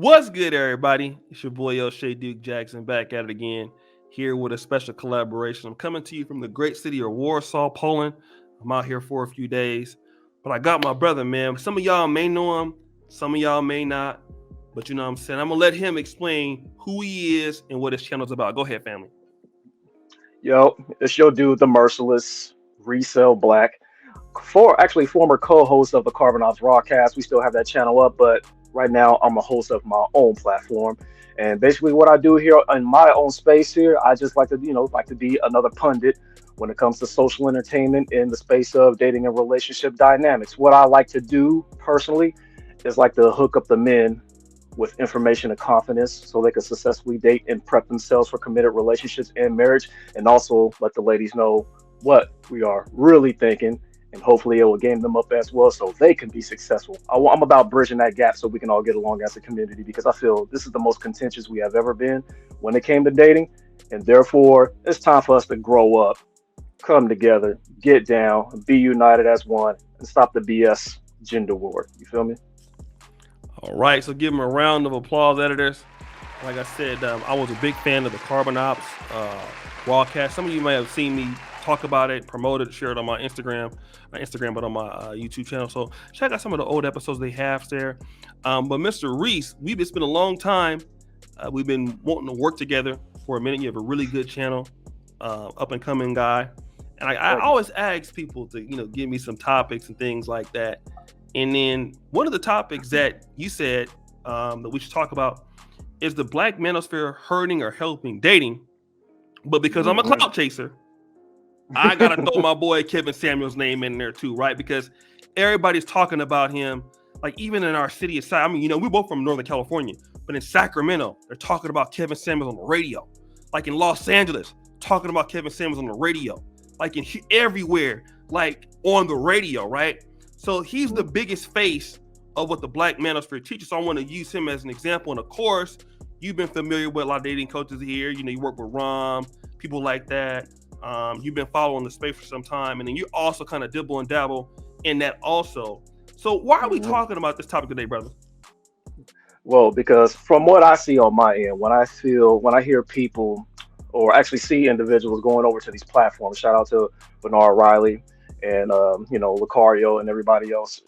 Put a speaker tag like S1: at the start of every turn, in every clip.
S1: What's good, everybody? It's your boy O'Shea Duke Jackson back at it again, here with a special collaboration. I'm coming to you from the great city of Warsaw, Poland. I'm out here for a few days, but I got my brother, man. Some of y'all may know him, some of y'all may not, but you know what I'm saying. I'm gonna let him explain who he is and what his channel's about. Go ahead, family.
S2: Yo, it's your dude, the Merciless Reece L Black. Former co-host of the Carbon Ops broadcast. We still have that channel up, but right now I'm a host of my own platform. And basically, what I do here in my own space here, I just like to, like to be another pundit when it comes to social entertainment in the space of dating and relationship dynamics. What I like to do personally is like to hook up the men with information and confidence so they can successfully date and prep themselves for committed relationships and marriage, and also let the ladies know what we are really thinking, and hopefully it will game them up as well so they can be successful. I'm about bridging that gap so we can all get along as a community, because I feel this is the most contentious we have ever been when it came to dating, and therefore it's time for us to grow up, come together, get down, be united as one, and stop the BS gender war. You feel me?
S1: All right, so give him a round of applause, editors. Like I said, I was a big fan of the Carbon Ops broadcast. Some of you may have seen me talk about it, promote it, share it on my Instagram, but on my YouTube channel. So check out some of the old episodes they have there. But Mr. Reece, it's been a long time. We've been wanting to work together for a minute. You have a really good channel, up and coming guy. And I always ask people to, give me some topics and things like that. And then one of the topics that you said that we should talk about is the Black Manosphere hurting or helping dating. But because I'm a clout chaser, I got to throw my boy Kevin Samuel's name in there too, right? Because everybody's talking about him. Like even in our city of, I mean, we're both from Northern California, but in Sacramento, they're talking about Kevin Samuels on the radio. Like in Los Angeles, talking about Kevin Samuels on the radio. Like everywhere, like on the radio, right? So he's the biggest face of what the Black Manosphere teaches. So I want to use him as an example. And of course, you've been familiar with a lot of dating coaches here. You work with Rom, people like that. You've been following the space for some time. And then you also kind of dibble and dabble in that also. So why are we talking about this topic today, brother?
S2: Well, because from what I see on my end, when I hear people or actually see individuals going over to these platforms, shout out to Bernard Riley and Lucario and everybody else,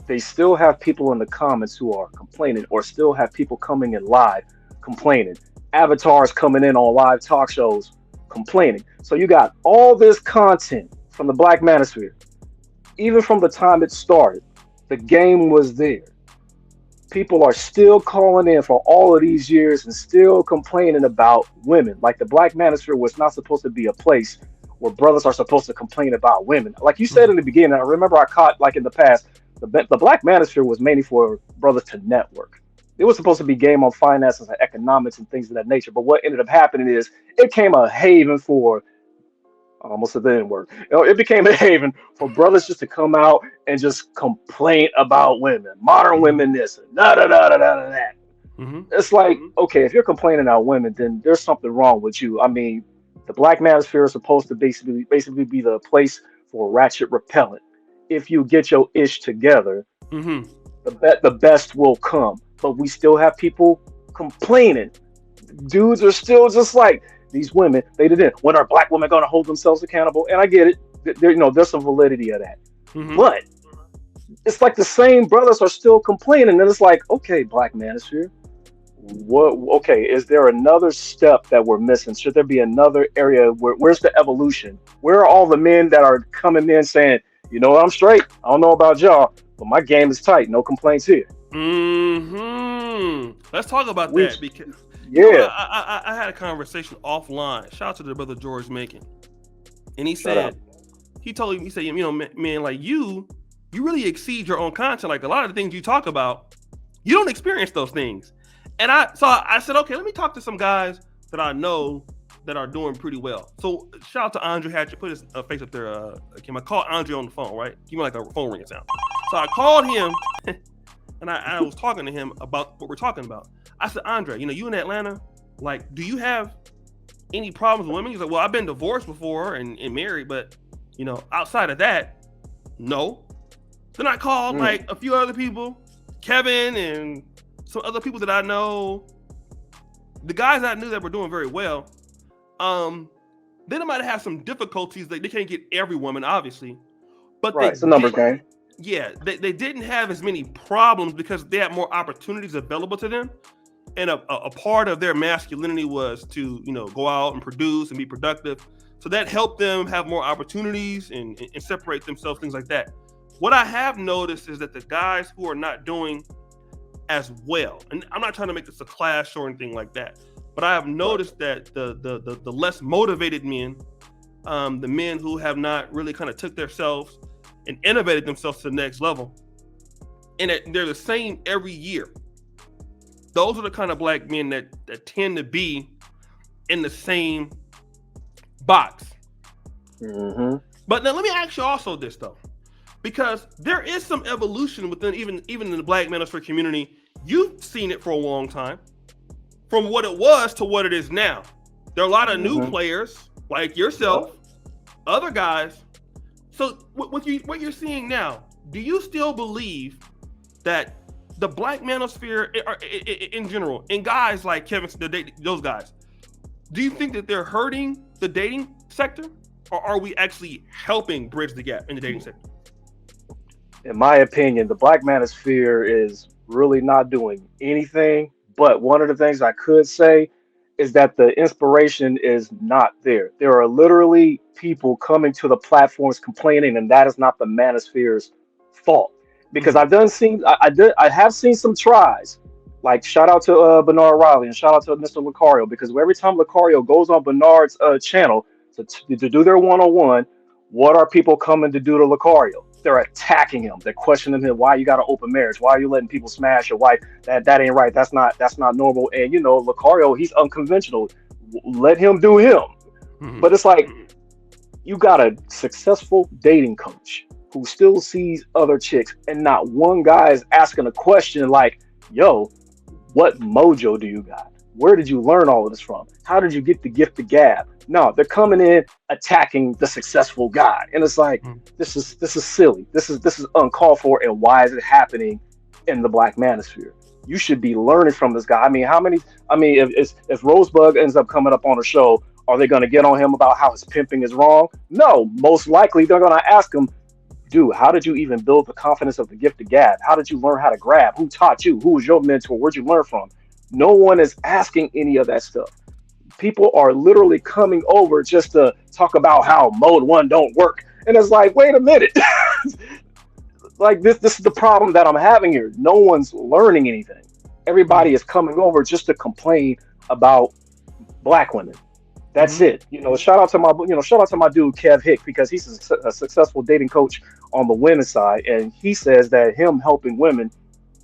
S2: they still have people in the comments who are complaining, or still have people coming in live complaining. Avatars coming in on live talk shows complaining. So you got all this content from the Black Manosphere. Even from the time it started, the game was there. People are still calling in for all of these years and still complaining about women. Like the Black Manosphere was not supposed to be a place where brothers are supposed to complain about women. Like you said in the beginning, I remember I caught, like in the past, the Black Manosphere was mainly for brothers to network. It was supposed to be game on finances and economics and things of that nature. But what ended up happening is it became a haven for, I almost said the N word. It became a haven for brothers just to come out and just complain about women, modern women, this and da da da da da da that. It's like, okay, if you're complaining about women, then there's something wrong with you. I mean, the Black Manosphere is supposed to basically be the place for ratchet repellent. If you get your ish together, the best will come. But we still have people complaining. Dudes are still just like, these women, they didn't. When are black women going to hold themselves accountable? And I get it. There's some validity of that. But it's like the same brothers are still complaining. And it's like, okay, Black Manosphere, what? Okay, is there another step that we're missing? Should there be another area where's the evolution? Where are all the men that are coming in saying, I'm straight. I don't know about y'all, but my game is tight. No complaints here.
S1: Let's talk about that, because I had a conversation offline. Shout out to the brother George Macon, and he said, man, like you really exceed your own content. Like a lot of the things you talk about, you don't experience those things. And I said, okay, let me talk to some guys that I know that are doing pretty well. So shout out to Andre Hatcher. Put his face up there. I called Andre on the phone, right? Give me like a phone ring sound. So I called him and I was talking to him about what we're talking about. I said, Andre, you in Atlanta, like, do you have any problems with women? He's like, well, I've been divorced before and married, but outside of that, no. Then I called like a few other people, Kevin and some other people that I know, the guys I knew that were doing very well, they might have some difficulties. They can't get every woman, obviously, but
S2: Right. It's a numbers game.
S1: they didn't have as many problems because they had more opportunities available to them. And a part of their masculinity was to, go out and produce and be productive. So that helped them have more opportunities and separate themselves, things like that. What I have noticed is that the guys who are not doing as well, and I'm not trying to make this a clash or anything like that, but I have noticed that the less motivated men, the men who have not really kind of took themselves and innovated themselves to the next level, and they're the same every year. Those are the kind of black men that tend to be in the same box.
S2: Mm-hmm.
S1: But now let me ask you also this though, because there is some evolution within even in the black manosphere community. You've seen it for a long time, from what it was to what it is now. There are a lot of new players like yourself, other guys. So what you're seeing now, do you still believe that the black manosphere in general, and guys like Kevin, those guys, do you think that they're hurting the dating sector, or are we actually helping bridge the gap in the dating sector?
S2: In my opinion, the black manosphere is really not doing anything. But one of the things I could say is that the inspiration is not there. There are literally people coming to the platforms complaining, and that is not the manosphere's fault. Because
S1: Mm-hmm.
S2: I have seen some tries. Like shout out to Bernard Riley and shout out to Mr. Lucario, because every time Lucario goes on Bernard's channel to do their one-on-one, what are people coming to do to Lucario? They're attacking him. They're questioning him. Why you got an open marriage? Why are you letting people smash your wife? That ain't right. That's not normal. And Lucario, he's unconventional. Let him do him.
S1: Mm-hmm.
S2: But it's like you got a successful dating coach who still sees other chicks, and not one guy is asking a question like, "Yo, what mojo do you got? Where did you learn all of this from? How did you get the gift of gab?" No, they're coming in attacking the successful guy, and it's like this is silly. This is uncalled for, and why is it happening in the black manosphere? You should be learning from this guy. I mean, how many? I mean, if Rosebud ends up coming up on a show, are they going to get on him about how his pimping is wrong? No, most likely they're going to ask him, dude, how did you even build the confidence of the gift of gab? How did you learn how to grab? Who taught you? Who was your mentor? Where'd you learn from? No one is asking any of that stuff. People are literally coming over just to talk about how mode one don't work. And it's like, wait a minute. Like this is the problem that I'm having here. No one's learning anything. Everybody is coming over just to complain about black women. That's
S1: Mm-hmm.
S2: it. Shout out to my dude Kev Hick, because he's a successful dating coach on the women's side, and he says that him helping women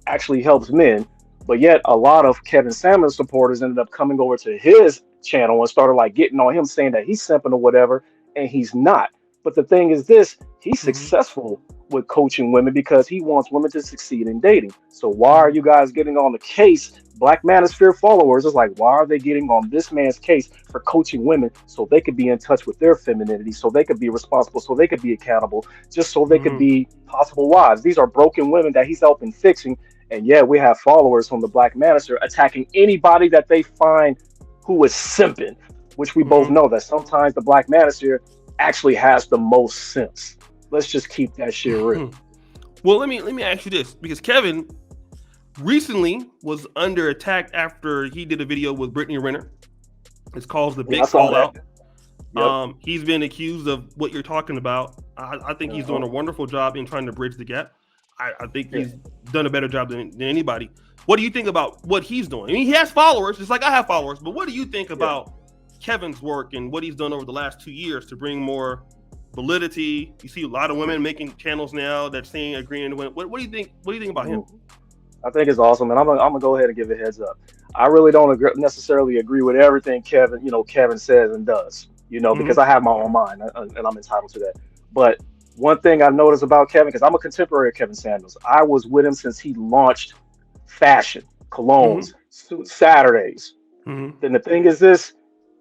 S2: actually helps men. But yet, a lot of Kevin Samuels supporters ended up coming over to his channel and started like getting on him, saying that he's simping or whatever, and he's not. But the thing is, he's
S1: Mm-hmm.
S2: successful with coaching women because he wants women to succeed in dating. So why are you guys getting on the case? Black Manosphere followers is like, why are they getting on this man's case for coaching women so they could be in touch with their femininity, so they could be responsible, so they could be accountable, just so they could
S1: Mm-hmm.
S2: be possible wives? These are broken women that he's helping fixing, and yet we have followers from the Black Manosphere attacking anybody that they find who is simping, which we both
S1: Mm-hmm.
S2: know that sometimes the Black Manosphere actually has the most sense. Let's just keep that shit real.
S1: Well, let me ask you this, because Kevin recently was under attack after he did a video with Brittany Renner. It's called The
S2: Yeah, I
S1: Big
S2: saw that.
S1: Fallout.
S2: Yep.
S1: He's been accused of what you're talking about. I think he's doing
S2: Uh-huh.
S1: a wonderful job in trying to bridge the gap. I think
S2: Yeah.
S1: he's done a better job than anybody. What do you think about what he's doing? I mean, he has followers, just like I have followers, but what do you think
S2: Yeah.
S1: about Kevin's work and what he's done over the last 2 years to bring more validity? You see a lot of women making channels now that saying agreeing to win. What do you think? What do you think about him?
S2: Mhm. I think it's awesome, and I'm gonna go ahead and give a heads up. I really don't necessarily agree with everything Kevin says and does. Because
S1: Mm-hmm.
S2: I have my own mind, and I'm entitled to that. But one thing I noticed about Kevin, because I'm a contemporary of Kevin Samuels, I was with him since he launched fashion,
S1: Mm-hmm.
S2: colognes, suit Saturdays.
S1: Mm-hmm.
S2: Then the thing is this: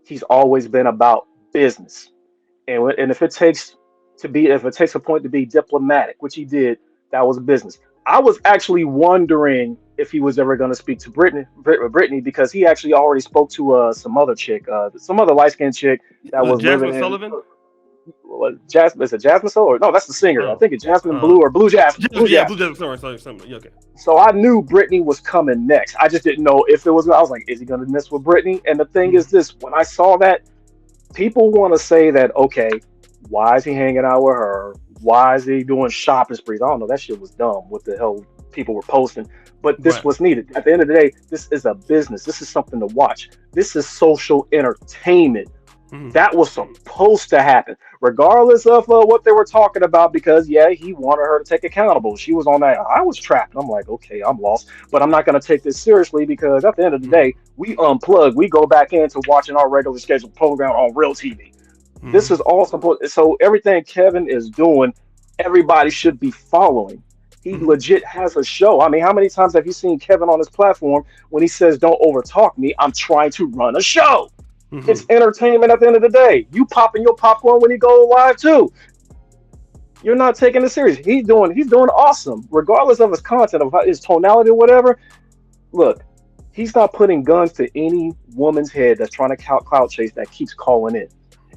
S2: he's always been about business, and if it takes a point to be diplomatic, which he did, that was business. I was actually wondering if he was ever going to speak to Brittany, because he actually already spoke to some other chick, some other light skinned chick that
S1: Was it
S2: was living
S1: Jasmine
S2: in
S1: Sullivan?
S2: what, Jasmine. Is it Jasmine Soul? Or no, that's the singer. I
S1: Oh,
S2: think it's Jasmine
S1: uh,
S2: Blue or Blue Jasmine. Blue
S1: yeah, Blue
S2: Jasmine.
S1: Jasmine. Sorry, something. Yeah, okay.
S2: So I knew Brittany was coming next. I just didn't know if it was. I was like, is he going to mess with Brittany? And the thing is
S1: Mhm.
S2: this: when I saw that, people want to say that, okay, why is he hanging out with her? Why is he doing shopping sprees? I don't know. That shit was dumb. What the hell people were posting. But this
S1: Right.
S2: was needed. At the end of the day, this is a business. This is something to watch. This is social entertainment.
S1: Mhm.
S2: That was supposed to happen, regardless of what they were talking about. Because yeah, he wanted her to take accountable. She was on that. I was trapped. I'm like, okay, I'm lost, but I'm not going to take this seriously because at the end of the
S1: Mhm.
S2: day, we unplug. We go back into watching our regular scheduled program on real TV. This
S1: Mhm.
S2: is all supposed. So everything Kevin is doing, everybody should be following. He
S1: Mhm.
S2: legit has a show. I mean, how many times have you seen Kevin on his platform when he says, "Don't overtalk me. I'm trying to run a show." It's
S1: Mhm.
S2: entertainment at the end of the day. You popping your popcorn when you go live too. You're not taking it serious. He's doing awesome, regardless of his content, of his tonality or whatever. Look, he's not putting guns to any woman's head that's trying to clout chase that keeps calling in.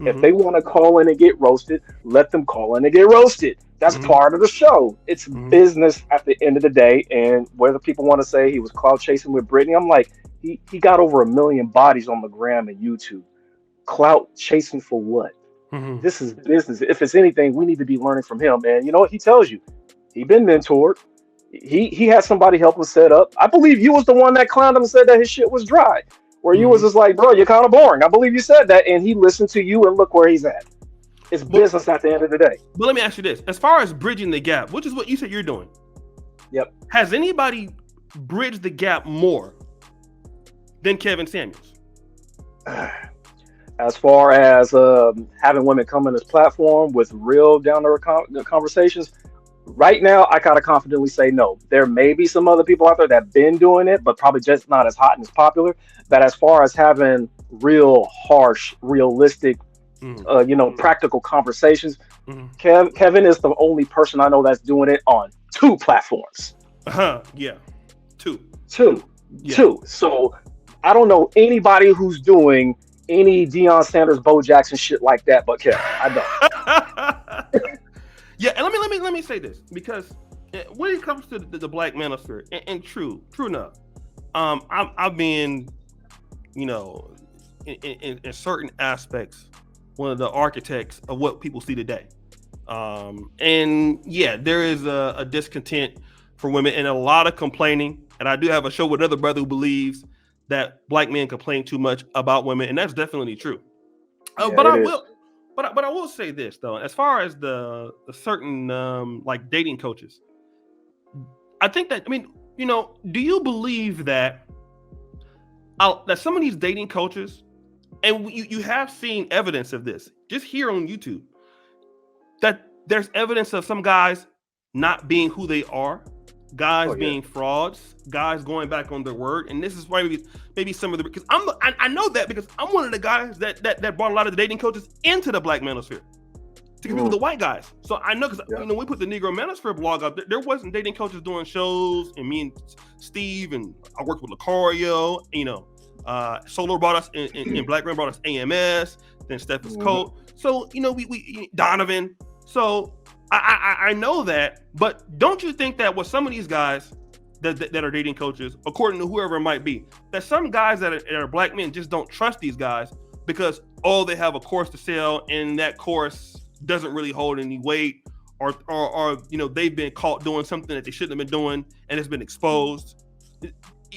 S2: If
S1: Mhm.
S2: they want to call in and get roasted, let them call in and get roasted. That's
S1: Mhm.
S2: part of the show. It's
S1: Mhm.
S2: business at the end of the day. And whether people want to say he was clout chasing with Britney, I'm like, he got over 1 million bodies on the gram and YouTube. Clout chasing for what?
S1: Mhm.
S2: This is business. If it's anything, we need to be learning from him. And you know what? He tells you he been mentored. He had somebody help him set up. I believe you was the one that clowned him and said that his shit was dry. Where you was
S1: Mhm.
S2: just like, bro, you're kind of boring. I believe you said that, and he listened to you, and look where he's at. It's
S1: But
S2: business at the end of the day.
S1: but let me ask you this: as far as bridging the gap, which is what you said you're doing,
S2: Yep.
S1: has anybody bridged the gap more than Kevin Samuels?
S2: As far as having women come on this platform with real down to earth conversations, right now I gotta confidently say no. There may be some other people out there that been doing it, but probably just not as hot and as popular. But as far as having real harsh, realistic,
S1: Mhm.
S2: practical conversations,
S1: Mhm.
S2: Kevin is the only person I know that's doing it on two platforms.
S1: Yeah. Two.
S2: Two,
S1: Yeah.
S2: two. So I don't know anybody who's doing any Deion Sanders, Bo Jackson shit like that, but Kevin. I don't.
S1: Yeah, and let me say this because when it comes to the black manosphere, and true enough, I've been, you know, in certain aspects, one of the architects of what people see today. And yeah, there is a discontent for women and a lot of complaining. And I do have a show with another brother who believes that black men complain too much about women, and that's definitely true.
S2: Yeah,
S1: But
S2: it
S1: I
S2: is.
S1: will, but I will say this though, as far as the certain like dating coaches, I think that, I mean, do you believe that that some of these dating coaches, and you have seen evidence of this just here on YouTube, that there's evidence of some guys not being who they are,
S2: Oh
S1: guys
S2: yeah.
S1: being frauds, guys going back on their word, and this is why maybe some of the, because I know that because I'm one of the guys that brought a lot of the dating coaches into the black manosphere to compete with
S2: Mm,
S1: the white guys. So I know because
S2: yeah.
S1: we put the Negro Manosphere blog up. There wasn't dating coaches doing shows, and me and Steve and I worked with Lucario. Solo brought us in Black Man brought us AMS. Then Steph is
S2: Hmm.
S1: Colt. So we Donovan. So I know that, but don't you think that with some of these guys that are dating coaches, according to whoever it might be, that some guys that are black men just don't trust these guys because they have a course to sell, and that course doesn't really hold any weight, or they've been caught doing something that they shouldn't have been doing, and it's been exposed.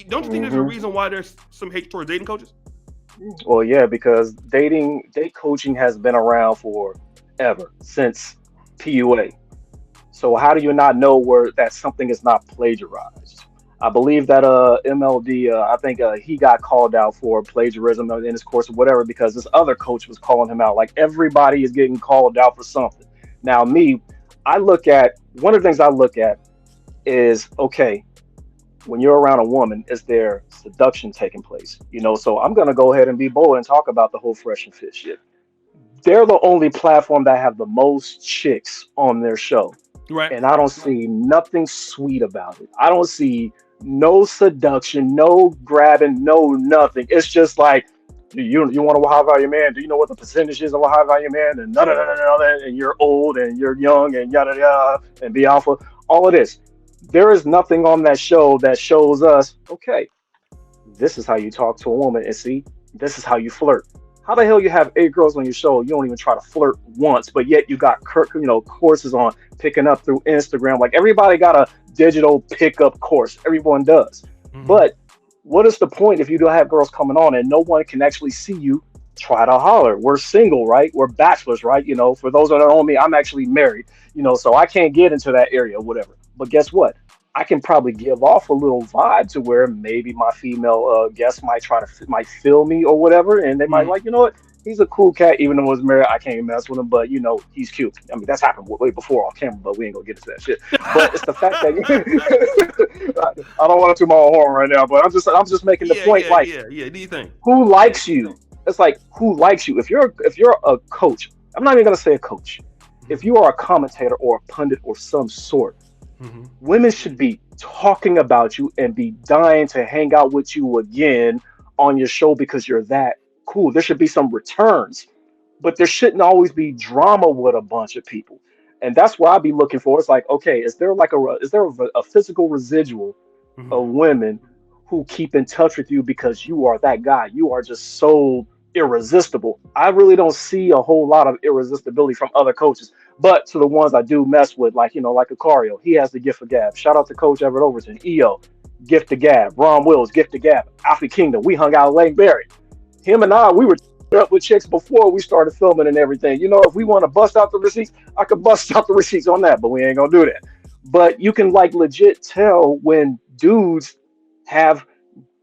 S1: Don't you think there's a
S2: Hmm.
S1: reason why there's some hate towards dating coaches?
S2: Well, yeah, because date coaching has been around for ever since PUA. So how do you not know where that something is not plagiarized? I believe that MLD, I think he got called out for plagiarism in his course or whatever because this other coach was calling him out. Like everybody is getting called out for something. Now me, I look at one of the things I look at is, okay, when you're around a woman, is there seduction taking place? So I'm gonna go ahead and be bold and talk about the whole fresh and fit shit. they're the only platform that have the most chicks on their show,
S1: Right.
S2: and I don't see nothing sweet about it. I don't see no seduction, no grabbing, no nothing. It's just like you want to high value man. Do you know what the percentage is of a high value man? And none of that, and you're old and you're young and yada yada and be alpha. All of this. There is nothing on that show that shows us, okay, this is how you talk to a woman, and see, this is how you flirt. How the hell you have 8 girls on your show? You don't even try to flirt once, but yet you got courses on picking up through Instagram. Like everybody got a digital pickup course. Everyone does.
S1: Hmm.
S2: But what is the point if you don't have girls coming on and no one can actually see you try to holler? We're single, right? We're bachelors, right? For those that don't know me, I'm actually married, so I can't get into that area, whatever. But guess what? I can probably give off a little vibe to where maybe my female guest might might feel me or whatever, and they might
S1: Hmm.
S2: like, he's a cool cat, even though he's married. I can't even mess with him, but he's cute. I mean, that's happened way before off camera, but we ain't gonna get into that shit. But it's the fact that I don't want to toot my own horn right now, but I'm just making the
S1: Yeah,
S2: point.
S1: yeah,
S2: Like,
S1: yeah, yeah. Do you think?
S2: who likes you? It's like, who likes you? If you're a coach, I'm not even gonna say a coach. If you are a commentator or a pundit or some sort,
S1: Hmm.
S2: women should be talking about you and be dying to hang out with you again on your show because you're that cool. There should be some returns, but there shouldn't always be drama with a bunch of people. And that's what I'd be looking for. It's like, okay, is there a physical residual
S1: Hmm.
S2: of women who keep in touch with you because you are that guy? You are just so irresistible. I really don't see a whole lot of irresistibility from other coaches. But to the ones I do mess with, like Acario, he has the gift of gab. Shout out to Coach Everett Overton, EO, gift of gab. Ron Wills, gift of gab. Alfie Kingdom, we hung out at Lake Berry. Him and we were up with chicks before we started filming and everything. If we want to bust out the receipts, I could bust out the receipts on that, but we ain't gonna do that. But you can legit tell when dudes have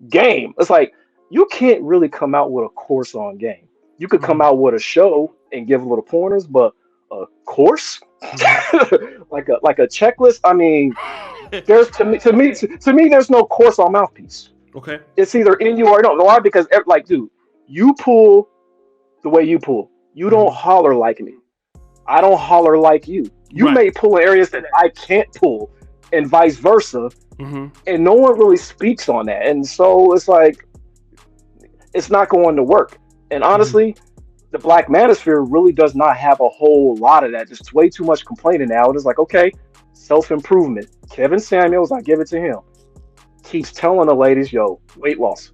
S2: game. It's like you can't really come out with a course on game. You could come
S1: Hmm.
S2: out with a show and give little pointers, but a course,
S1: Hmm.
S2: like a checklist. I mean, there's to me, there's no course on mouthpiece.
S1: Okay.
S2: It's either in you or no. Why? Because dude, you pull the way you pull. You don't
S1: Hmm.
S2: holler like me. I don't holler like you. You
S1: Right.
S2: may pull in areas that I can't pull, and vice versa.
S1: Hmm.
S2: And no one really speaks on that. And so it's like it's not going to work. And
S1: Hmm.
S2: honestly, the Black Manosphere really does not have a whole lot of that. There's way too much complaining now. It's like, okay, self improvement. Kevin Samuels, I give it to him, keeps telling the ladies, yo, weight loss,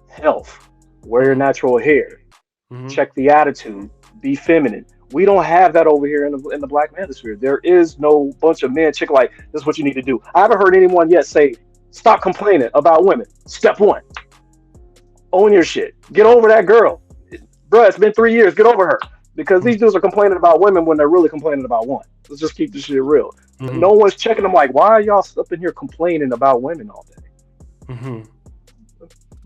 S2: health, wear your
S1: Hmm.
S2: natural hair,
S1: Hmm.
S2: check the attitude, be feminine. We don't have that over here in the Black Manosphere. There is no bunch of men chick like this is what you need to do. I haven't heard anyone yet say, stop complaining about women. Step one, own your shit. Get over that girl. Bruh, it's been 3 years. Get over her. Because these dudes are complaining about women when they're really complaining about one. Let's just keep this shit real. But
S1: Hmm.
S2: no one's checking them like, why are y'all up in here complaining about women all day?
S1: Hmm.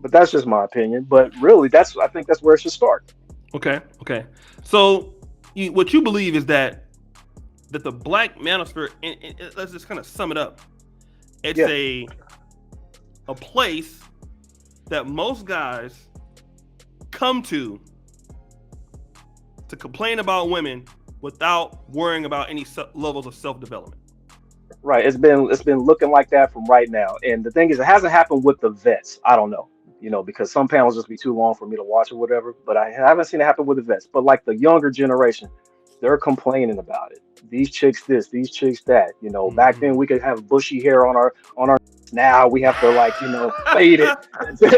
S2: But that's just my opinion. But really, I think that's where it should start.
S1: Okay. Okay. So, what you believe is that the Black Manosphere, and let's just kind of sum it up. It's
S2: Yeah.
S1: a place that most guys come to complain about women without worrying about any levels of self development.
S2: Right. It's been looking like that from right now. And the thing is, it hasn't happened with the vets. I don't know. Because some panels just be too long for me to watch or whatever. But I haven't seen it happen with the vets. But like the younger generation, they're complaining about it. These chicks this, these chicks that. Back then
S1: Hmm.
S2: we could have bushy hair on our now we have to fade it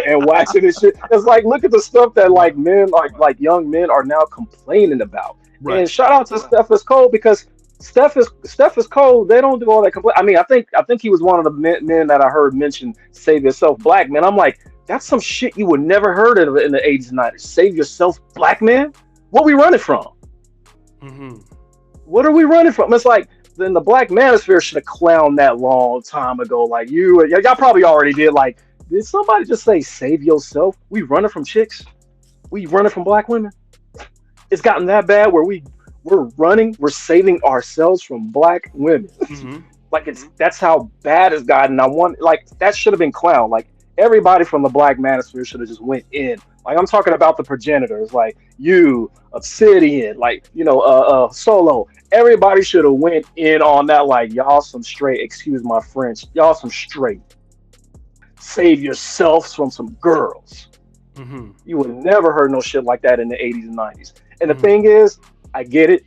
S2: and wax it and shit. It's like look at the stuff that
S1: Right.
S2: men like young men are now complaining about.
S1: Right.
S2: And shout out to Steph is Cole because Steph is cold. They don't do all that. I mean, I think he was one of the men that I heard mention "Save Yourself, Black Man." I'm like, that's some shit you would never heard of in the '80s and '90s. Save yourself, black man. What we running from?
S1: Hmm.
S2: What are we running from? It's like then the Black Manosphere should have clowned that long time ago. Like y'all probably already did. Like, did somebody just say "Save yourself"? We running from chicks. We running from black women. It's gotten that bad where we're saving ourselves from black women.
S1: Hmm.
S2: Like that's how bad it's gotten. I want that should have been clown. Like everybody from the Black Manosphere should have just went in. Like I'm talking about the progenitors, like you, Obsidian, like Solo. Everybody should have went in on that. Like y'all some straight, excuse my French, y'all some straight. Save yourselves from some girls.
S1: Mm-hmm.
S2: You would never heard no shit like that in the 80s and 90s. And the
S1: Mm-hmm.
S2: thing is, I get it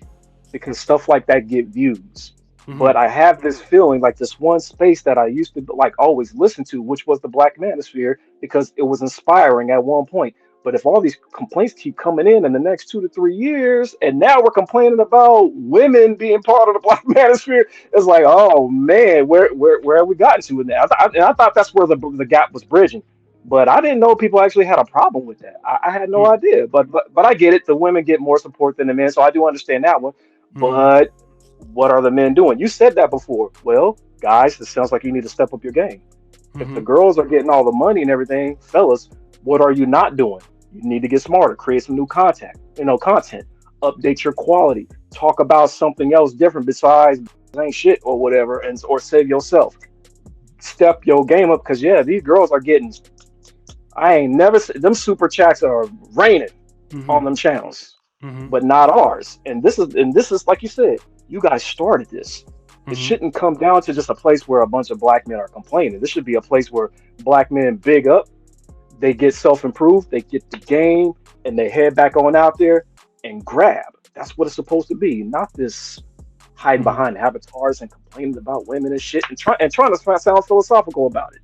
S2: because stuff like that get views.
S1: Mm-hmm.
S2: But I have this feeling like this one space that I used to like always listen to, which was the Black Manosphere, because it was inspiring at one point. But if all these complaints keep coming in the next 2 to 3 years, and now we're complaining about women being part of the Black Manosphere, it's like, oh man, where have we gotten to in that? And I thought that's where the gap was bridging. But I didn't know people actually had a problem with that. I had no idea. But I get it. The women get more support than the men, so I do understand that one.
S1: Mm-hmm.
S2: But what are the men doing? You said that before. Well, guys, it sounds like you need to step up your game. If the
S1: Mm-hmm.
S2: girls are getting all the money and everything, fellas, what are you not doing? You need to get smarter, create some new content, update your quality, talk about something else different besides ain't shit or whatever, and or save yourself. Step your game up because yeah, these girls are getting. I ain't never them super chats are raining
S1: Mm-hmm.
S2: on them channels,
S1: Mm-hmm.
S2: but not ours. And this is like you said, you guys started this. It
S1: Mm-hmm.
S2: shouldn't come down to just a place where a bunch of black men are complaining. This should be a place where black men big up, they get self-improved, they get the game, and they head back on out there and grab. That's what it's supposed to be, not this hiding
S1: Mm-hmm.
S2: behind avatars and complaining about women and shit and trying to sound philosophical about it.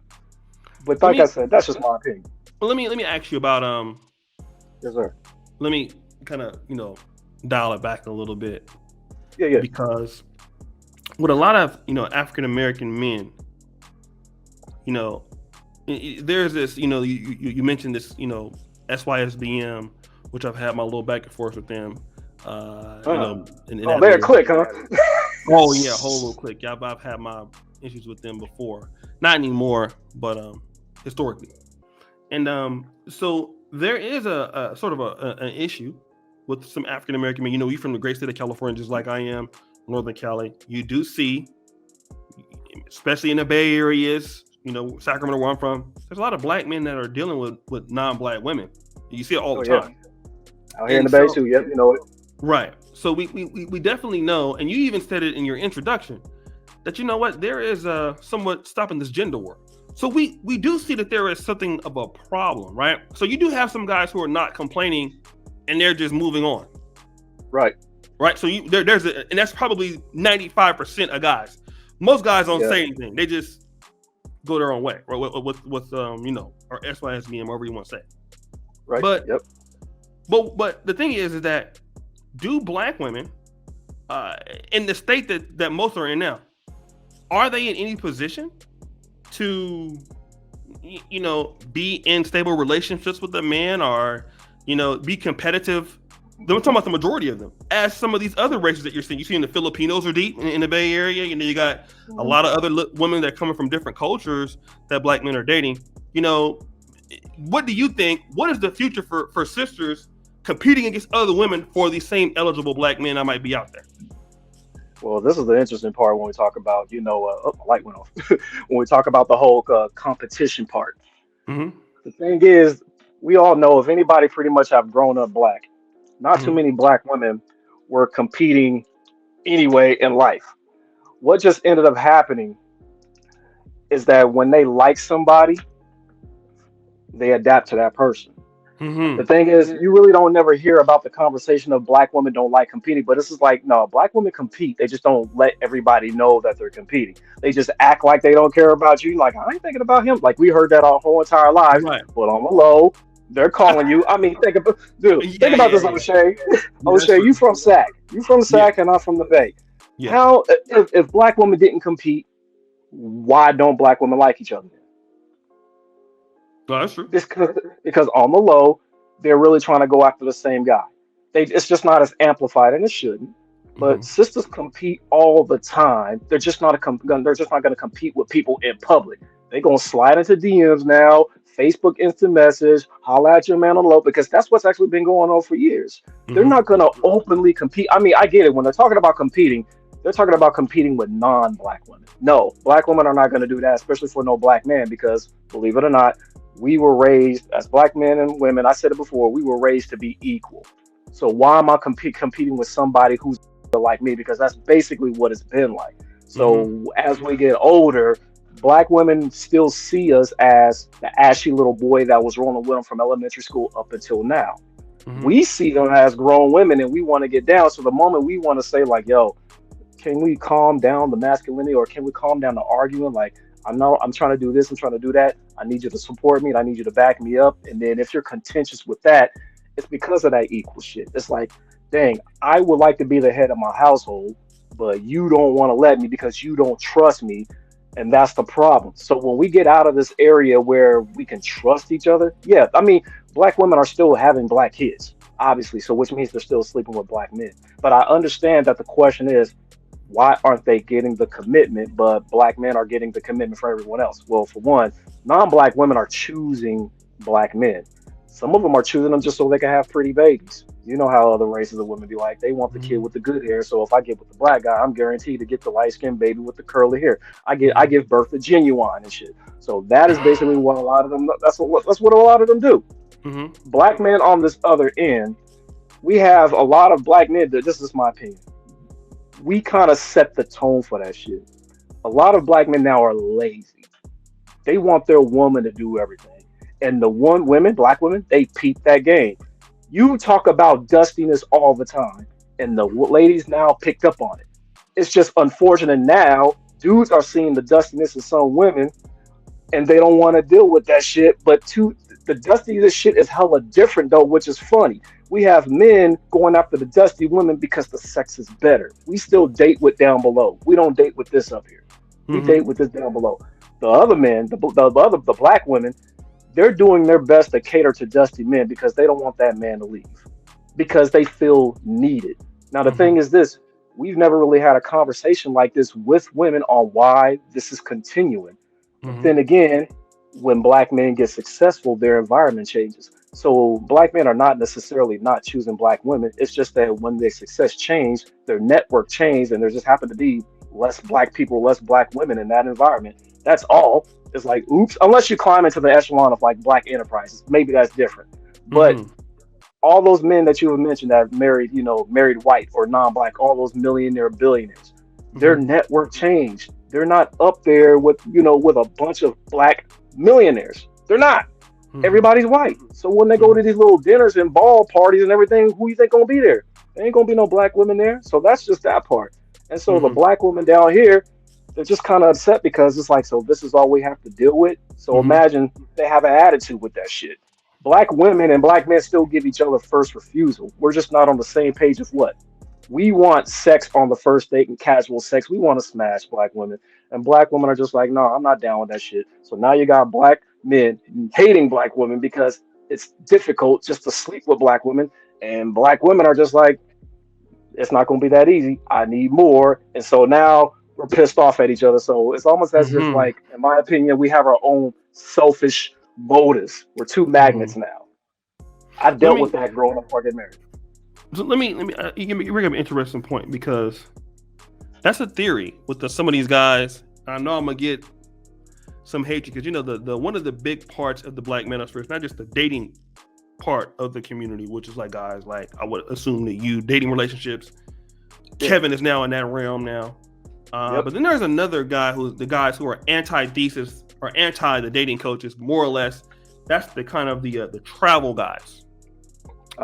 S2: But
S1: Let
S2: like I
S1: me
S2: said, that's just my opinion.
S1: let me ask you about
S2: Yes, sir.
S1: let me kind of dial it back a little bit
S2: Yeah, yeah.
S1: because with a lot of African American men, you know, there's this you mentioned this SYSBM, which I've had my little back and forth with them,
S2: Uh,
S1: in
S2: oh,
S1: that
S2: they're
S1: area.
S2: click, huh?
S1: Oh yeah, whole little click. Yeah, I've had my issues with them before, not anymore, but historically. And so there is a sort of an issue with some African American men. You from the great state of California, just like I am, Northern Cali. You do see, especially in the Bay areas, Sacramento, where I'm from, there's a lot of black men that are dealing with non-black women. You see it all
S2: Oh
S1: the
S2: yeah,
S1: time.
S2: out here in
S1: And
S2: the Bay
S1: so,
S2: too. Yep, you know it.
S1: right. So we definitely know, and you even said it in your introduction, that there is somewhat stopping this gender war. So we do see that there is something of a problem, right? So you do have some guys who are not complaining, and they're just moving on,
S2: Right.
S1: right? So and that's probably 95% of guys. Most guys don't
S2: Yeah.
S1: say anything; they just go their own way, right? With or SYSBM, whatever you want to say.
S2: Right.
S1: But
S2: Yep.
S1: but the thing is that do black women, in the state that most are in now, are they in any position to be in stable relationships with a man, or be competitive? I'm talking about the majority of them, as some of these other races that you're seeing. You see, the Filipinos are deep in the Bay Area. You got a
S2: Mhm.
S1: lot of other women that are coming from different cultures that black men are dating. What do you think? What is the future for sisters competing against other women for these same eligible black men that might be out there?
S2: Well, this is the interesting part when we talk about, my light went off. When we talk about the whole competition part.
S1: Mm-hmm.
S2: The thing is, we all know if anybody pretty much have grown up black, not too
S1: Mm-hmm.
S2: many black women were competing anyway in life. What just ended up happening is that when they like somebody, they adapt to that person. The
S1: Mm-hmm.
S2: thing is, you really don't never hear about the conversation of black women don't like competing, but this is like, no, black women compete. They just don't let everybody know that they're competing. They just act like they don't care about you. Like, I ain't thinking about him. Like, we heard that our whole entire lives,
S1: Right.
S2: but on the low, they're calling you. I mean, think
S1: Yeah,
S2: about
S1: yeah,
S2: this,
S1: yeah.
S2: O'Shea.
S1: Yeah, that's
S2: O'Shea,
S1: true.
S2: you from SAC. You from
S1: Yeah,
S2: SAC, and I'm from the Bay.
S1: yeah.
S2: How, if black women didn't compete, why don't black women like each other?
S1: No, that's true.
S2: Because on the low, they're really trying to go after the same guy. It's just not as amplified, and it shouldn't. But
S1: Mm-hmm.
S2: sisters compete all the time. They're just not going to compete with people in public. They're going to slide into DMs now, Facebook instant message, holla at your man on the low, because that's what's actually been going on for years. They're
S1: Mm-hmm.
S2: not going to openly compete. I mean, I get it. When they're talking about competing, they're talking about competing with non-black women. No, black women are not going to do that, especially for no black man, because believe it or not, We were raised as black men and women. I said it before. We were raised to be equal. So why am I competing with somebody who's like me? Because that's basically what it's been like.
S1: Mm-hmm.
S2: So as we get older, black women still see us as the ashy little boy that was rolling with them from elementary school up until now.
S1: Mm-hmm.
S2: We see them as grown women, and we want to get down. So the moment we want to say like, "Yo, can we calm down the masculinity, or can we calm down the arguing? Like, I know I'm trying to do this, I'm trying to do that. I need you to support me and I need you to back me up." And then if you're contentious with that, it's because of that equal shit. It's like, dang, I would like to be the head of my household, but you don't want to let me because you don't trust me. And that's the problem. So when we get out of this area where we can trust each other, yeah, I mean, black women are still having black kids, obviously. So which means they're still sleeping with black men. But I understand that the question is, why aren't they getting the commitment, but black men are getting the commitment for everyone else? Well, for one, non-black women are choosing black men. Some of them are choosing them just so they can have pretty babies. You know how other races of women be like, they want the kid with the good hair. So if I get with the black guy, I'm guaranteed to get the light skinned baby with the curly hair. I
S1: Mm-hmm.
S2: give birth to genuine and shit. So that is basically what a lot of them. That's what a lot of them do.
S1: Mm-hmm.
S2: Black men on this other end, we have a lot of black men. That This is my opinion, we kind of set the tone for that shit. A lot of black men now are lazy. They want their woman to do everything. And the one women, black women, they peep that game. You talk about dustiness all the time, and the ladies now picked up on it. It's just unfortunate now. Dudes are seeing the dustiness of some women, and they don't want to deal with that shit. But the dusty this shit is hella different though, which is funny. We have men going after the dusty women because the sex is better. We still date with down below. We don't date with this up here. We
S1: Mm-hmm.
S2: date with this down below. The other men, the black women, they're doing their best to cater to dusty men because they don't want that man to leave because they feel needed. Now the
S1: Mm-hmm.
S2: thing is this: we've never really had a conversation like this with women on why this is continuing. But
S1: Mm-hmm.
S2: then again, when black men get successful, their environment changes. So black men are not necessarily not choosing black women. It's just that when their success changed, their network changed, and there just happened to be less black people, less black women in that environment. That's all. It's like, oops, unless you climb into the echelon of like black enterprises, maybe that's different. But
S1: Mm-hmm.
S2: all those men that you have mentioned that have married, married white or non-black, all those millionaire billionaires, their
S1: Mm-hmm.
S2: network changed. They're not up there with a bunch of black millionaires. They're not.
S1: Mm-hmm.
S2: Everybody's white. So when they go
S1: Mm-hmm.
S2: to these little dinners and ball parties and everything, who you think gonna be there? There ain't gonna be no black women there. So that's just that part. And so the
S1: Mm-hmm.
S2: black women down here, they're just kind of upset because it's like, so this is all we have to deal with. So
S1: Mm-hmm.
S2: imagine they have an attitude with that shit. Black women and black men still give each other first refusal. We're just not on the same page of what we want: sex on the first date and casual sex. We want to smash black women, and black women are just like, no, I'm not down with that shit. So now you got black men hating black women because it's difficult just to sleep with black women, and black women are just like, it's not going to be that easy. I need more. And so now we're pissed off at each other. So it's almost as if,
S1: Mm-hmm.
S2: like, in my opinion, we have our own selfish motives. We're two
S1: Mm-hmm.
S2: magnets now. I
S1: Let
S2: dealt with
S1: me
S2: that growing up before I get married.
S1: let me you bring up an interesting point because that's a theory with some of these guys. I know I'm gonna get some hatred because the one of the big parts of the black manosphere is not just the dating part of the community, which is like guys like I would assume that you dating relationships.
S2: Yeah.
S1: Kevin is now in that realm now.
S2: Yep.
S1: But then there's another guy who's the guys who are anti-thesis or anti the dating coaches, more or less. That's the kind of the travel guys,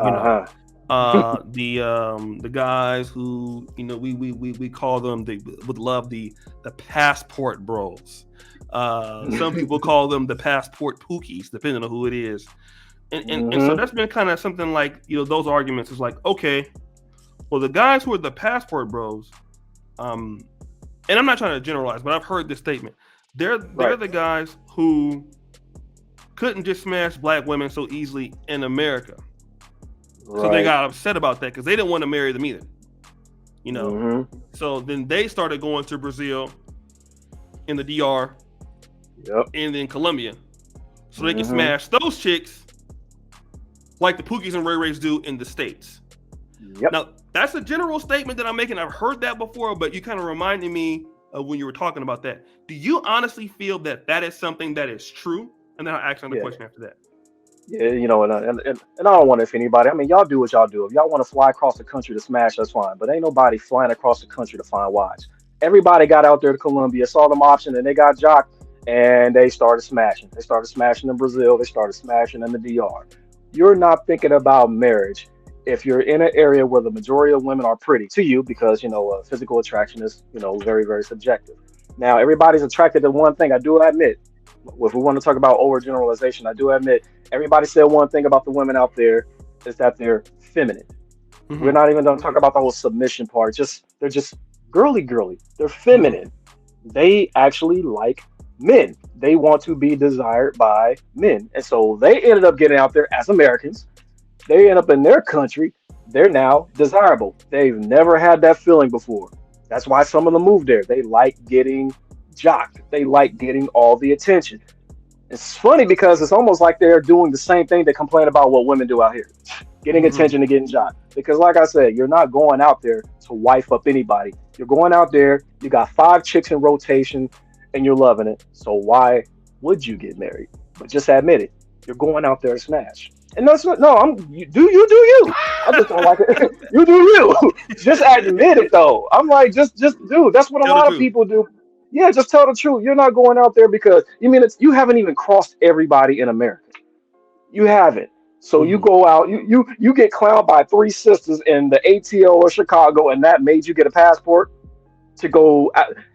S1: you know.
S2: Uh
S1: The guys who we call them they would love the passport bros. Some
S2: huh.
S1: people call them the passport pookies, depending on who it is. And so
S2: hmm
S1: that's been kind of something like those arguments is like, okay, well, the guys who are the passport bros, um, and I'm not trying to generalize, but I've heard this statement. They're
S2: Right.
S1: the guys who couldn't just smash black women so easily in America, so they
S2: Right.
S1: got upset about that because they didn't want to marry them either. You know,
S2: hmm
S1: so then they started going to Brazil, in the DR,
S2: Yep.
S1: and then Colombia, so they can
S2: hmm
S1: smash those chicks like the Pookies and Ray Rays do in the States.
S2: Yep.
S1: Now, that's a general statement that I'm making. I've heard that before, but you kind of reminded me of when you were talking about that. Do you honestly feel that that is something that is true? And then I'll ask another
S2: Yeah.
S1: question after that.
S2: Yeah, and I don't want to offend anybody. I mean, y'all do what y'all do. If y'all want to fly across the country to smash, that's fine. But ain't nobody flying across the country to find wives. Everybody got out there to Colombia, saw them option, and they got jocked, and they started smashing. They started smashing in Brazil. They started smashing in the DR. You're not thinking about marriage if you're in an area where the majority of women are pretty to you, because physical attraction is very very subjective. Now everybody's attracted to one thing. I do admit, if we want to talk about overgeneralization, I do admit everybody said one thing about the women out there is that they're feminine. We're
S1: Mm-hmm.
S2: not even going to talk about the whole submission part. Just they're just girly girly. They're
S1: Mm-hmm.
S2: feminine. They actually like men. They want to be desired by men. And so they ended up getting out there as Americans. They end up in their country. They're now desirable. They've never had that feeling before. That's why some of them moved there. They like getting jocked. They like getting all the attention. It's funny because it's almost like they're doing the same thing they complain about what women do out here, getting
S1: Mm-hmm.
S2: attention and getting shot. Because, like I said, you're not going out there to wife up anybody. You're going out there, you got five chicks in rotation, and you're loving it. So, why would you get married? But just admit it. You're going out there to smash. And that's not, no, do you. I just don't like it. You do you. Just admit it, though. I'm like, just do. That's what a
S1: Tell the
S2: lot of
S1: truth.
S2: people do. Yeah, just tell the truth. You're not going out there because you haven't even crossed everybody in America. You haven't. So you
S1: Mm-hmm.
S2: go out, you get clowned by three sisters in the ATL of Chicago, and that made you get a passport to go.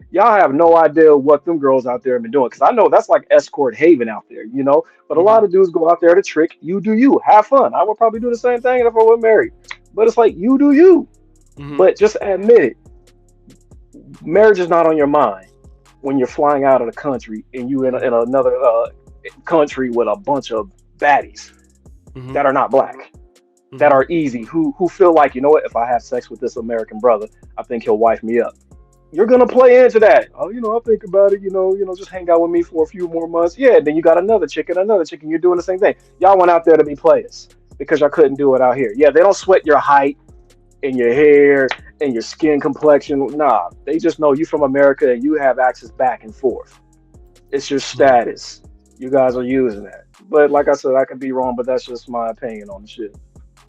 S2: Y'all have no idea what them girls out there have been doing, because I know that's like escort haven out there. But a
S1: Mm-hmm.
S2: lot of dudes go out there to trick. You do you. Have fun. I would probably do the same thing if I were married. But it's like you do you.
S1: Mm-hmm.
S2: But just admit it. Marriage is not on your mind when you're flying out of the country and you in another country with a bunch of baddies
S1: Mm-hmm.
S2: that are not black, that
S1: Mm-hmm.
S2: are easy, who feel like, what, if I have sex with this American brother, I think he'll wife me up. You're gonna play into that. Oh, I'll think about it. Just hang out with me for a few more months. Yeah, then you got another chicken, another chicken. You're doing the same thing. Y'all went out there to be players because y'all couldn't do it out here. Yeah, they don't sweat your height and your hair and your skin complexion. Nah, they just know you from America and you have access back and forth. It's your
S1: Mm-hmm.
S2: status. You guys are using that. But like I said, I could be wrong, but that's just my opinion on the shit.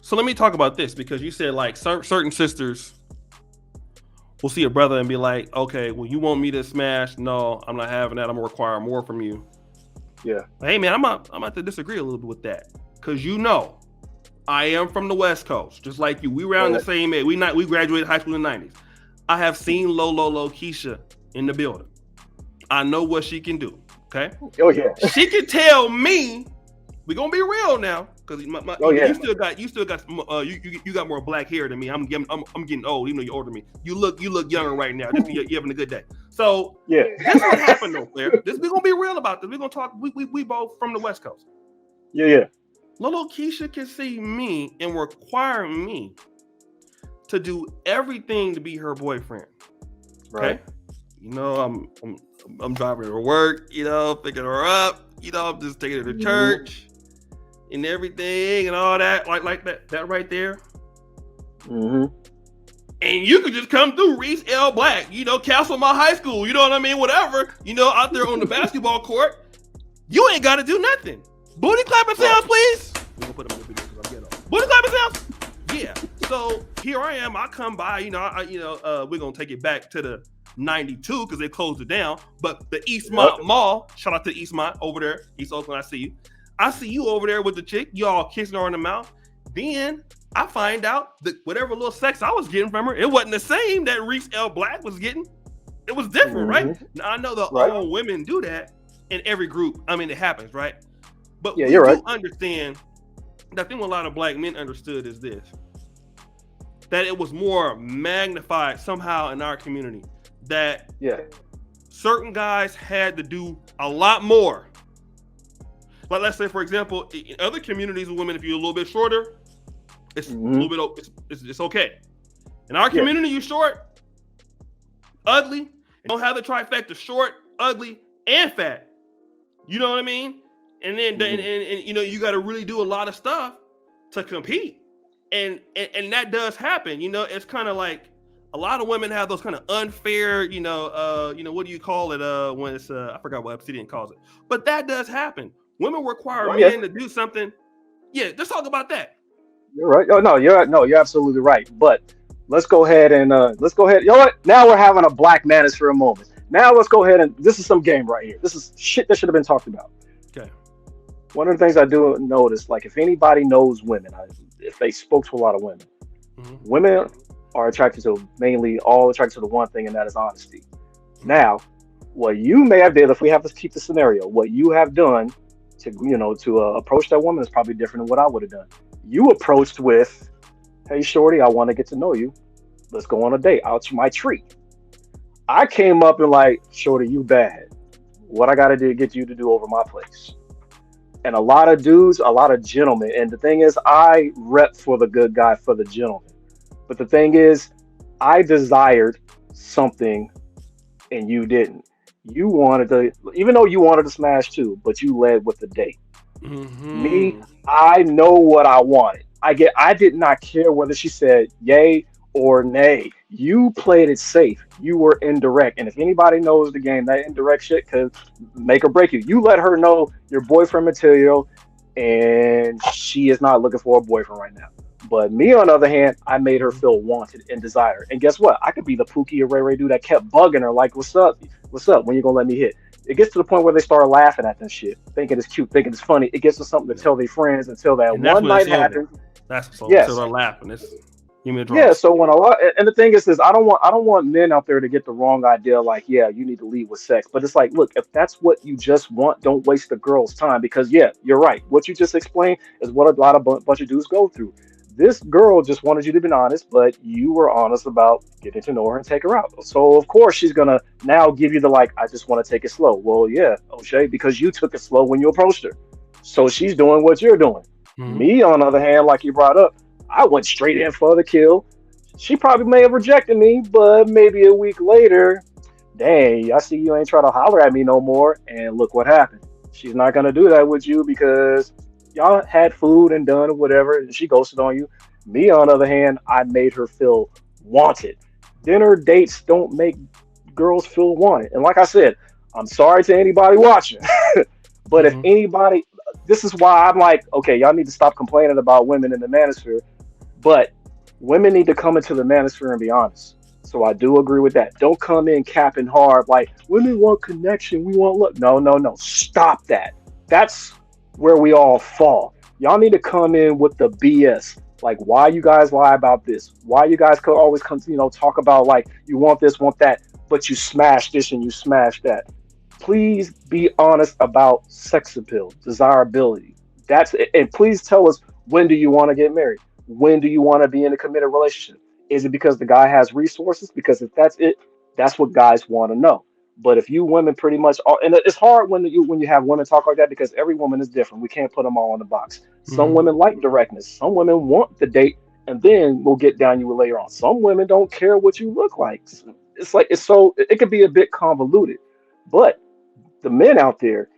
S1: So let me talk about this because you said like certain sisters will see a brother and be like, okay, well, you want me to smash? No, I'm not having that. I'm gonna require more from you.
S2: Yeah.
S1: Hey man, I'm about to disagree a little bit with that because I am from the West Coast, just like you. We were around the
S2: Well,
S1: same age. We graduated high school in the '90s. I have seen Low Keisha in the building. I know what she can do. Okay,
S2: oh yeah.
S1: she can tell me. We gonna be real now, because
S2: Oh yeah.
S1: you got more black hair than me. I'm getting old, even though you're older than me. You look younger right now. Just you're having a good day. So
S2: Yeah.
S1: this what happened though, Claire. This we gonna be real about this. We gonna talk. We both from the West Coast.
S2: Yeah, yeah.
S1: Little Keisha can see me and require me to do everything to be her boyfriend.
S2: Right.
S1: Okay, I'm driving her to work. Picking her up. I'm just taking her to
S2: Hmm.
S1: church and everything and all that, like that right there.
S2: Hmm.
S1: And you could just come through Reece L Black, cancel my high school, you know what I mean? Whatever, out there on the basketball court. You ain't got to do nothing. Booty clapping
S2: Right.
S1: sounds, please. We're gonna put them in the video because I'm getting old. Booty clapping sounds. Yeah. So here I am. I come by. We're gonna take it back to the '92 because they closed it down. But the
S2: Yep.
S1: Eastmont Mall. Shout out to Eastmont over there, East Oakland. I see you. I see you over there with the chick. Y'all kissing her in the mouth. Then I find out that whatever little sex I was getting from her, it wasn't the same that Reece L Black was getting. It was different, right?
S2: Hmm.
S1: Now I know that
S2: Right.
S1: all women do that in every group. I mean, it happens, right? But
S2: Yeah,
S1: we
S2: you're right.
S1: do understand. I think what a lot of black men understood is this: that it was more magnified somehow in our community. That
S2: Yeah.
S1: certain guys had to do a lot more. Like, let's say, for example, in other communities of women, if you're a little bit shorter, it's a
S2: Hmm.
S1: little bit, it's okay. In our
S2: Yeah.
S1: community, you short, ugly, and don't have the trifecta: short, ugly, and fat. You know what I mean? And then
S2: Hmm.
S1: you got to really do a lot of stuff to compete, and that does happen. It's kind of like a lot of women have those kind of unfair, what do you call it? When it's I forgot what Obsidian calls it, but that does happen. Women require
S2: Oh yeah,
S1: men to do something. Yeah, let's talk about that.
S2: you're right. Oh no, you're absolutely right. But let's go ahead. You know what? Now we're having a black manosphere moment. Now let's go ahead and this is some game right here. This is shit that should have been talked about.
S1: Okay.
S2: One of the things I do notice, like if anybody knows women, if they spoke to a lot of women,
S1: Mm-hmm.
S2: women are attracted to mainly all attracted to the one thing, and that is honesty.
S1: Mm-hmm.
S2: Now, what you may have did, if we have to keep the scenario, what you have done to approach that woman is probably different than what I would have done. You approached with, "Hey, shorty, I want to get to know you. Let's go on a date out to my tree." I came up and like, "Shorty, you bad. What I got to do to get you to do over my place?" And a lot of dudes, a lot of gentlemen, and the thing is, I rep for the good guy, for the gentleman. But the thing is, I desired something and you didn't. You wanted to, even though you wanted to smash too, but you led with the date. Me,
S1: Mm-hmm.
S2: I know what I wanted. I did not care whether she said yay or nay. You played it safe. You were indirect. And if anybody knows the game, that indirect shit could make or break you. You let her know your boyfriend material and she is not looking for a boyfriend right now. But me, on the other hand, I made her feel wanted and desired. And guess what? I could be the Pookie or Ray Ray dude that kept bugging her, like, "What's up? What's up? When you gonna let me hit?" It gets to the point where they start laughing at that shit, thinking it's cute, thinking it's funny. It gets to something to
S1: Yeah.
S2: tell their friends until that
S1: And that's
S2: one
S1: when it's
S2: night
S1: ended.
S2: happens.
S1: That's so until
S2: Yes,
S1: they're laughing. It's give me a
S2: yeah.
S1: draw.
S2: So when a lot, and the thing is, this I don't want men out there to get the wrong idea. Like, yeah, you need to lead with sex, but it's like, look, if that's what you just want, don't waste the girl's time because yeah, you're right. What you just explained is what a lot of bunch of dudes go through. This girl just wanted you to be honest, but you were honest about getting to know her and take her out. So of course she's gonna now give you the like, I just want to take it slow. Well, yeah, O'Shea, because you took it slow when you approached her. So she's doing what you're doing.
S1: Mm-hmm.
S2: Me, on the other hand, like you brought up, I went straight in for the kill. She probably may have rejected me, but maybe a week later, dang, I see you ain't trying to holler at me no more. And look what happened. She's not gonna do that with you because y'all had food and done or whatever, and she ghosted on you. Me, on the other hand, I made her feel wanted. Dinner dates don't make girls feel wanted. And like I said, I'm sorry to anybody watching, but if
S1: Mm-hmm.
S2: anybody, this is why I'm like, okay, y'all need to stop complaining about women in the manosphere, but women need to come into the manosphere and be honest. So I do agree with that. Don't come in capping hard like women want connection, we want love. No, no, no. Stop that. That's where we all fall. Y'all need to come in with the BS. Like why you guys lie about this? Why you guys could always come to, talk about like you want this, want that, but you smash this and you smash that. Please be honest about sex appeal, desirability. That's it. And please tell us, when do you want to get married? When do you want to be in a committed relationship? Is it because the guy has resources? Because if that's it, that's what guys want to know. But if you women pretty much are, and it's hard when you have women talk like that because every woman is different. We can't put them all in the box. Some
S1: Mm-hmm.
S2: women like directness. Some women want the date, and then we'll get down you later on. Some women don't care what you look like. It's like it could be a bit convoluted. But the men out there,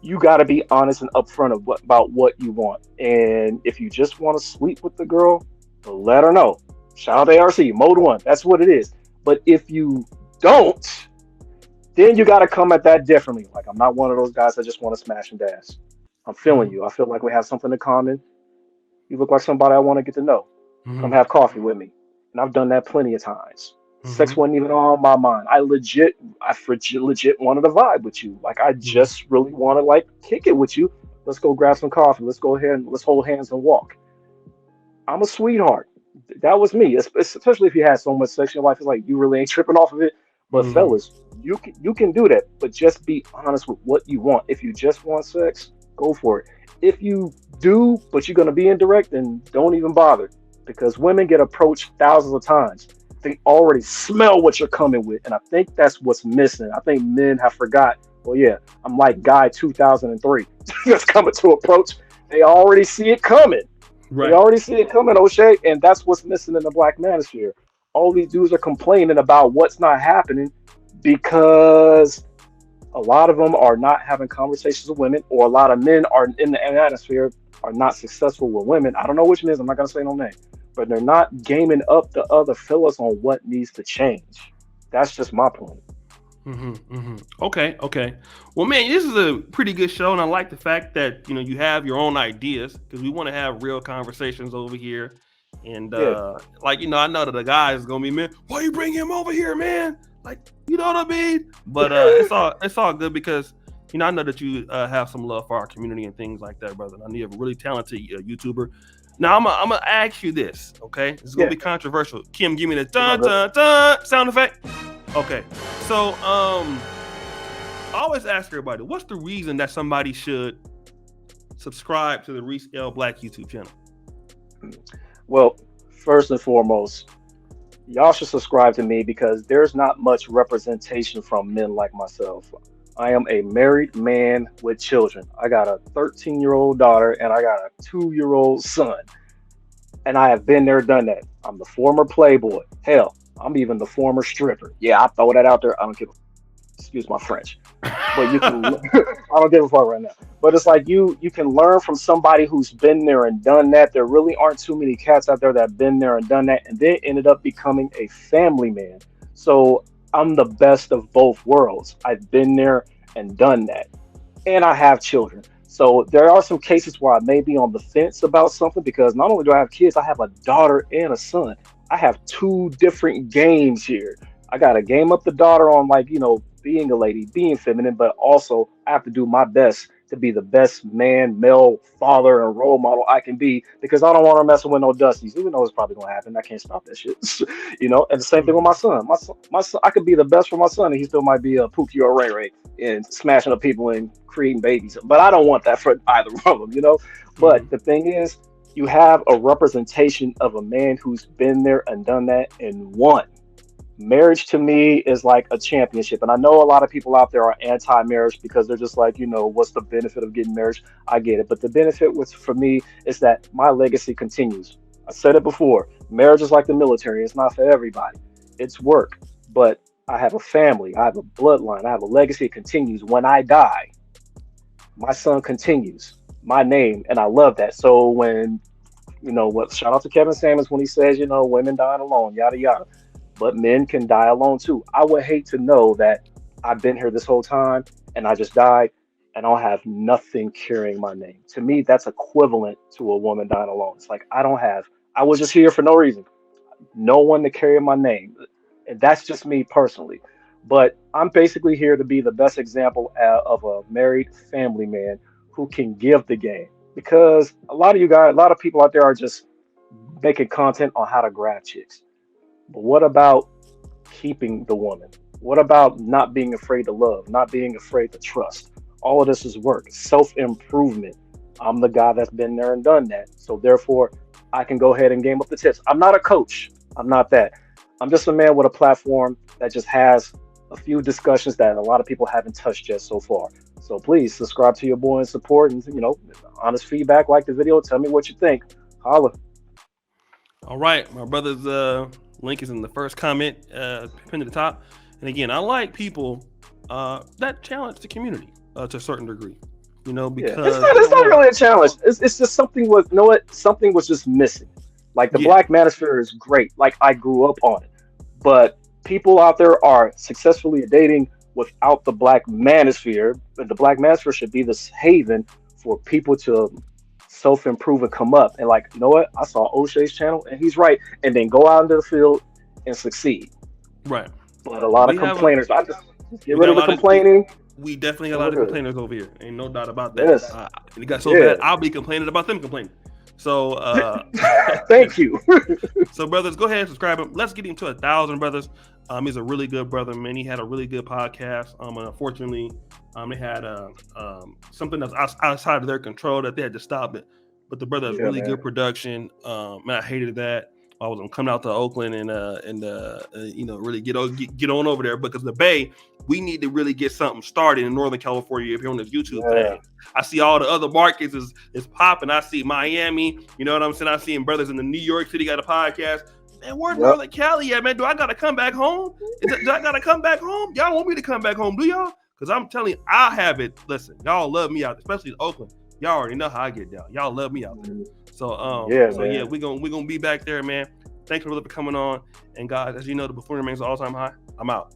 S2: you got to be honest and upfront about what you want. And if you just want to sleep with the girl, let her know. Shout out to ARC, mode one. That's what it is. But if you don't, then you got to come at that differently. Like, I'm not one of those guys that just want to smash and dash. I'm feeling
S1: Mm-hmm.
S2: you. I feel like we have something in common. You look like somebody I want to get to know. Come
S1: Mm-hmm.
S2: have coffee with me. And I've done that plenty of times.
S1: Mm-hmm.
S2: Sex wasn't even on my mind. I legit wanted to vibe with you. Like I
S1: Mm-hmm.
S2: just really want to like kick it with you. Let's go grab some coffee. Let's go ahead and let's hold hands and walk. I'm a sweetheart. That was me. Especially if you had so much sex in your life, it's like you really ain't tripping off of it. But
S1: Mm-hmm.
S2: fellas, you can do that, but just be honest with what you want. If you just want sex, go for it. If you do, but you're gonna be indirect, then don't even bother. Because women get approached thousands of times. They already smell what you're coming with, and I think that's what's missing. I think men have forgot. Well, yeah, I'm like guy 2003 that's coming to approach. They already see it coming. They
S1: Right.
S2: already see it coming, O'Shea, and that's what's missing in the black manosphere. All these dudes are complaining about what's not happening because a lot of them are not having conversations with women, or a lot of men are in the manosphere are not successful with women. I don't know which means. I'm not gonna say no name, but they're not gaming up the other fellas on what needs to change. That's just my point.
S1: Okay, okay. Well, man, this is a pretty good show, and I like the fact that you have your own ideas because we want to have real conversations over here. And
S2: Yeah,
S1: like I know that the guy is gonna be, man, why you bring him over here, man? Like, you know what I mean? But it's all good because I know that you have some love for our community and things like that, brother. I know you're a really talented YouTuber. Now I'm gonna ask you this, okay? This is gonna
S2: yeah,
S1: be controversial. Kim, give me the dun
S2: love it.
S1: dun dun sound effect. Okay, so I always ask everybody, what's the reason that somebody should subscribe to the Reece L Black YouTube channel?
S2: Well, first and foremost, y'all should subscribe to me because there's not much representation from men like myself. I am a married man with children. I got a 13-year-old daughter and I got a 2-year-old son. And I have been there, done that. I'm the former playboy. Hell, I'm even the former stripper. Yeah, I throw that out there. I don't give a, excuse my French. But you can I don't give a fuck right now. But it's like you can learn from somebody who's been there and done that. There really aren't too many cats out there that have been there and done that and then ended up becoming a family man. So I'm the best of both worlds. I've been there and done that. And I have children. So there are some cases where I may be on the fence about something because not only do I have kids, I have a daughter and a son. I have two different games here. I got to game up the daughter on, like, being a lady, being feminine, but also I have to do my best to be the best man, male, father, and role model I can be because I don't want her messing with no dusties, even though it's probably gonna happen. I can't stop that shit. And the same thing with my son. My son, I could be the best for my son, and he still might be a Pookie or Ray Ray and smashing up people and creating babies. But I don't want that for either of them.
S1: Hmm.
S2: But the thing is, you have a representation of a man who's been there and done that and won. Marriage to me is like a championship. And I know a lot of people out there are anti-marriage because they're just like, what's the benefit of getting married? I get it. But the benefit with for me is that my legacy continues. I said it before. Marriage is like the military. It's not for everybody. It's work. But I have a family. I have a bloodline. I have a legacy. It continues. When I die, my son continues my name. And I love that. So when what shout out to Kevin Samuels when he says, women dying alone, yada yada, but men can die alone too. I would hate to know that I've been here this whole time and I just died and I'll have nothing carrying my name. To me, that's equivalent to a woman dying alone. It's like I was just here for no reason, no one to carry my name. And that's just me personally. But I'm basically here to be the best example of a married family man who can give the game. Because a lot of you guys, a lot of people out there are just making content on how to grab chicks. But what about keeping the woman? What about not being afraid to love, not being afraid to trust? All of this is work, self improvement. I'm the guy that's been there and done that. So therefore, I can go ahead and game up the tips. I'm not a coach. I'm not that. I'm just a man with a platform that just has a few discussions that a lot of people haven't touched yet so far. So please subscribe to your boy and support and honest feedback, like the video, tell me what you think. Holla.
S1: All right, my brother's link is in the first comment, pinned to the top. And again, I like people that challenge the community to a certain degree.
S2: Yeah, it's
S1: Because
S2: not. It's not really a challenge. It's just something was. You know what? Something was just missing. Like the
S1: yeah,
S2: Black Manosphere is great. Like I grew up on it, but people out there are successfully dating without the Black Manosphere. And the Black Manosphere should be this haven for people to self improve and come up. And like, you know what? I saw O'Shea's channel, and he's right. And then go out into the field and succeed.
S1: right.
S2: But a lot of
S1: We have a
S2: complainers. I just get
S1: we
S2: got
S1: got a
S2: rid of the
S1: lot of
S2: complaining.
S1: we definitely got a
S2: And
S1: lot
S2: we're
S1: of
S2: good.
S1: complainers over here. Ain't no doubt about that.
S2: Yes.
S1: And it got so
S2: Yeah.
S1: bad, I'll be complaining about them complaining. So,
S2: Thank you.
S1: so brothers, go ahead and subscribe him. Let's get him to 1,000 brothers. He's a really good brother, man. He had a really good podcast. And unfortunately, they had something that's outside of their control that they had to stop it. But the brother has
S2: Yeah,
S1: really
S2: man.
S1: good production. Man, I hated that. I was coming out to Oakland and really get on over there because the Bay, we need to really get something started in Northern California if you're on this YouTube
S2: Yeah.
S1: thing. I see all the other markets is popping. I see Miami, you know what I'm saying? I see brothers in the New York City got a podcast. Man, where
S2: Yep.
S1: Northern Cali at, man? Do I gotta come back home? Do I gotta come back home? Y'all want me to come back home, do y'all? Because I'm telling you, I'll have it. Listen, y'all love me out, especially Oakland. Y'all already know how I get down. Y'all love me out there. So
S2: Yeah,
S1: so yeah,
S2: man.
S1: we gonna be back there, man. Thanks for coming on. And guys, as you know, the before remains all time high. I'm out.